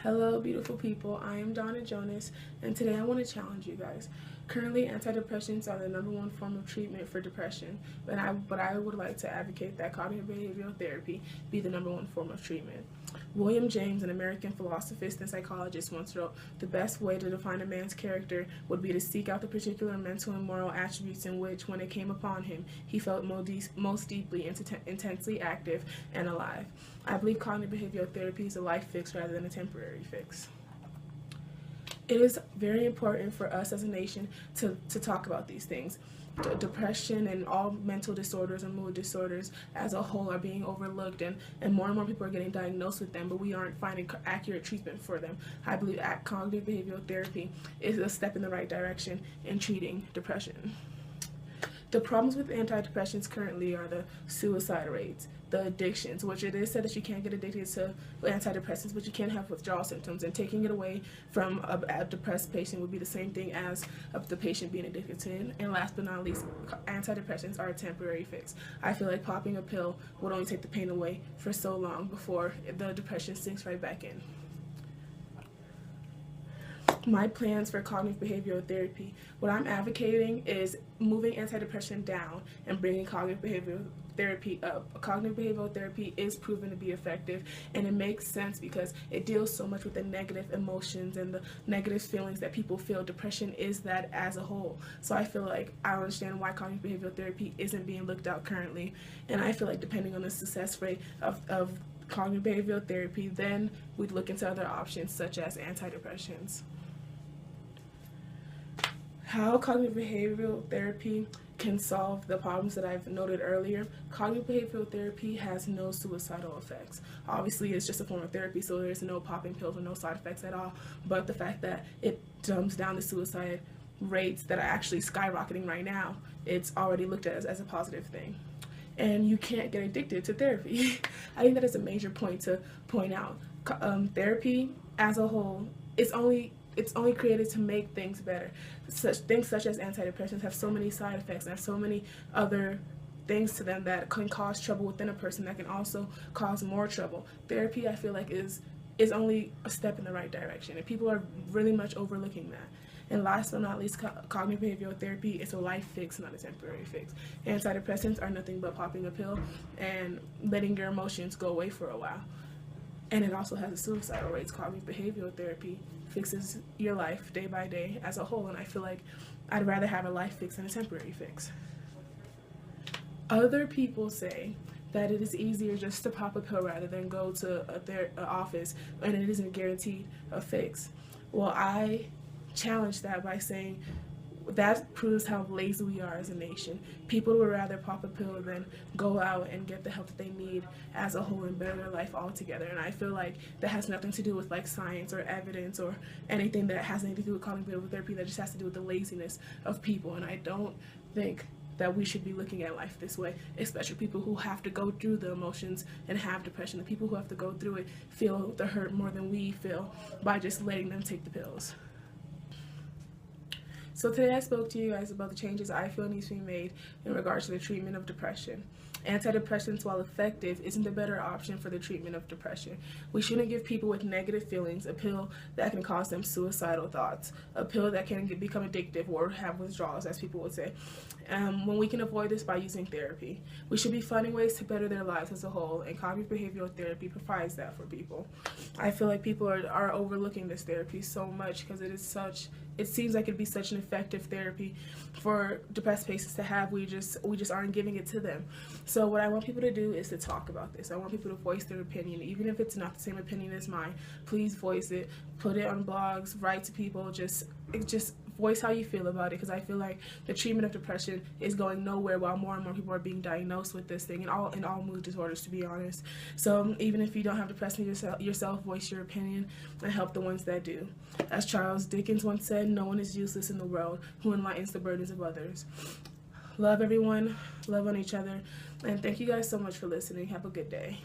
Hello, beautiful people. I am Donna Jonas, and today I want to challenge you guys. Currently, antidepressants are the #1 form of treatment for depression, but I would like to advocate that cognitive behavioral therapy be the #1 form of treatment. William James, an American philosopher and psychologist, once wrote, "The best way to define a man's character would be to seek out the particular mental and moral attributes in which, when it came upon him, he felt most deeply, intensely active, and alive." I believe cognitive behavioral therapy is a life fix rather than a temporary fix. It is very important for us as a nation to talk about these things. Depression and all mental disorders and mood disorders as a whole are being overlooked, and more and more people are getting diagnosed with them, but we aren't finding accurate treatment for them. I believe cognitive behavioral therapy is a step in the right direction in treating depression. The problems with antidepressants currently are the suicide rates, the addictions, which it is said that you can't get addicted to antidepressants, but you can have withdrawal symptoms, and taking it away from a depressed patient would be the same thing as the patient being addicted to it. And last but not least, antidepressants are a temporary fix. I feel like popping a pill would only take the pain away for so long before the depression sinks right back in. My plans for cognitive behavioral therapy, what I'm advocating is moving antidepressant down and bringing cognitive behavioral therapy up. Cognitive behavioral therapy is proven to be effective, and it makes sense because it deals so much with the negative emotions and the negative feelings that people feel. Depression is that as a whole. So I feel like I don't understand why cognitive behavioral therapy isn't being looked at currently, and I feel like depending on the success rate of cognitive behavioral therapy, then we'd look into other options such as antidepressants. How cognitive behavioral therapy can solve the problems that I've noted earlier. Cognitive behavioral therapy has no suicidal effects. Obviously, it's just a form of therapy, so there's no popping pills or no side effects at all. But the fact that it dumbs down the suicide rates that are actually skyrocketing right now, it's already looked at as a positive thing. And you can't get addicted to therapy. I think that is a major point to point out. Therapy as a whole is it's only created to make things better. Things such as antidepressants have so many side effects and have so many other things to them that can cause trouble within a person that can also cause more trouble. Therapy, I feel like, is only a step in the right direction, and people are really much overlooking that. And last but not least, cognitive behavioral therapy is a life fix, not a temporary fix. Antidepressants are nothing but popping a pill and letting your emotions go away for a while. And it also has a suicidal rates. Cognitive behavioral therapy fixes your life day by day as a whole, and I feel like I'd rather have a life fix than a temporary fix. Other people say that it is easier just to pop a pill rather than go to an office, and it isn't guaranteed a fix. Well, I challenge that by saying that proves how lazy we are as a nation. People would rather pop a pill than go out and get the help that they need as a whole and better their life altogether. And I feel like that has nothing to do with like science or evidence or anything that has anything to do with cognitive behavioral therapy. That just has to do with the laziness of people. And I don't think that we should be looking at life this way, especially people who have to go through the emotions and have depression. The people who have to go through it feel the hurt more than we feel by just letting them take the pills. So today I spoke to you guys about the changes I feel needs to be made in regards to the treatment of depression. Antidepressants, while effective, isn't the better option for the treatment of depression. We shouldn't give people with negative feelings a pill that can cause them suicidal thoughts, a pill that can become addictive or have withdrawals, as people would say, when we can avoid this by using therapy. We should be finding ways to better their lives as a whole, and cognitive behavioral therapy provides that for people. I feel like people are overlooking this therapy so much because it seems like it'd be such an effective therapy for depressed patients to have. We just aren't giving it to them. So what I want people to do is to talk about this. I want people to voice their opinion, even if it's not the same opinion as mine. Please voice it, put it on blogs, write to people, just voice how you feel about it, because I feel like the treatment of depression is going nowhere while more and more people are being diagnosed with this thing, and all mood disorders, to be honest. So even if you don't have depression yourself, voice your opinion and help the ones that do. As Charles Dickens once said, no one is useless in the world who enlightens the burdens of others. Love everyone, love on each other, and thank you guys so much for listening. Have a good day.